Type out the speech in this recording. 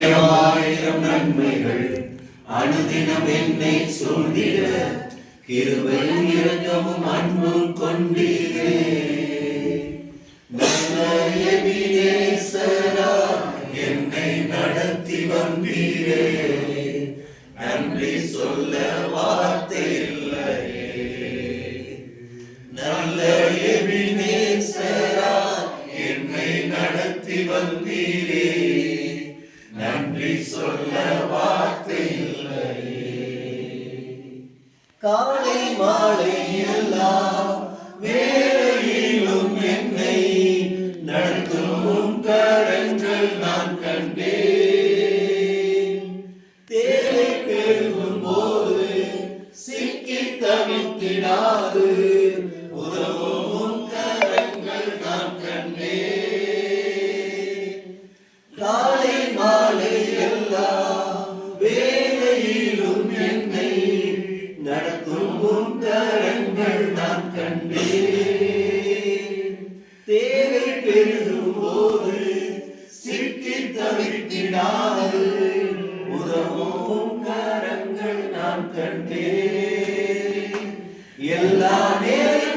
ஆயிரம் நன்மைகள் அனுதினம் என்னை சூழ்ந்திட கிருபையும் இரக்கமும் அன்பும் கொண்டீரே. நல்ல எபினேசரா என்னை நடத்தி வந்தீரே. நன்றி சொல்ல வார்த்தை இல்லையே. நல்ல எபினேசரா என்னை நடத்தி வந்தீரே. நன்றி சொல்ல வார்த்தை இல்லையே. காலை மாலை எல்லாம் வேளையிலும் என்னை நடத்தும் கரங்கள் நான் கண்டேன். தேவை பெருகும் போது சிக்கி தவித்திடாது உதவும் கரங்கள் நான் கண்டேன். காலை மாலை எல்லாம் வேளையிலும் என்னை நடத்தும் கரங்கள் நான் கண்டேன். தேவை பெருகும் போது சிக்கி தவித்திடாது உதவும் கரங்கள் நான் கண்டேன். எல்லா நேரம்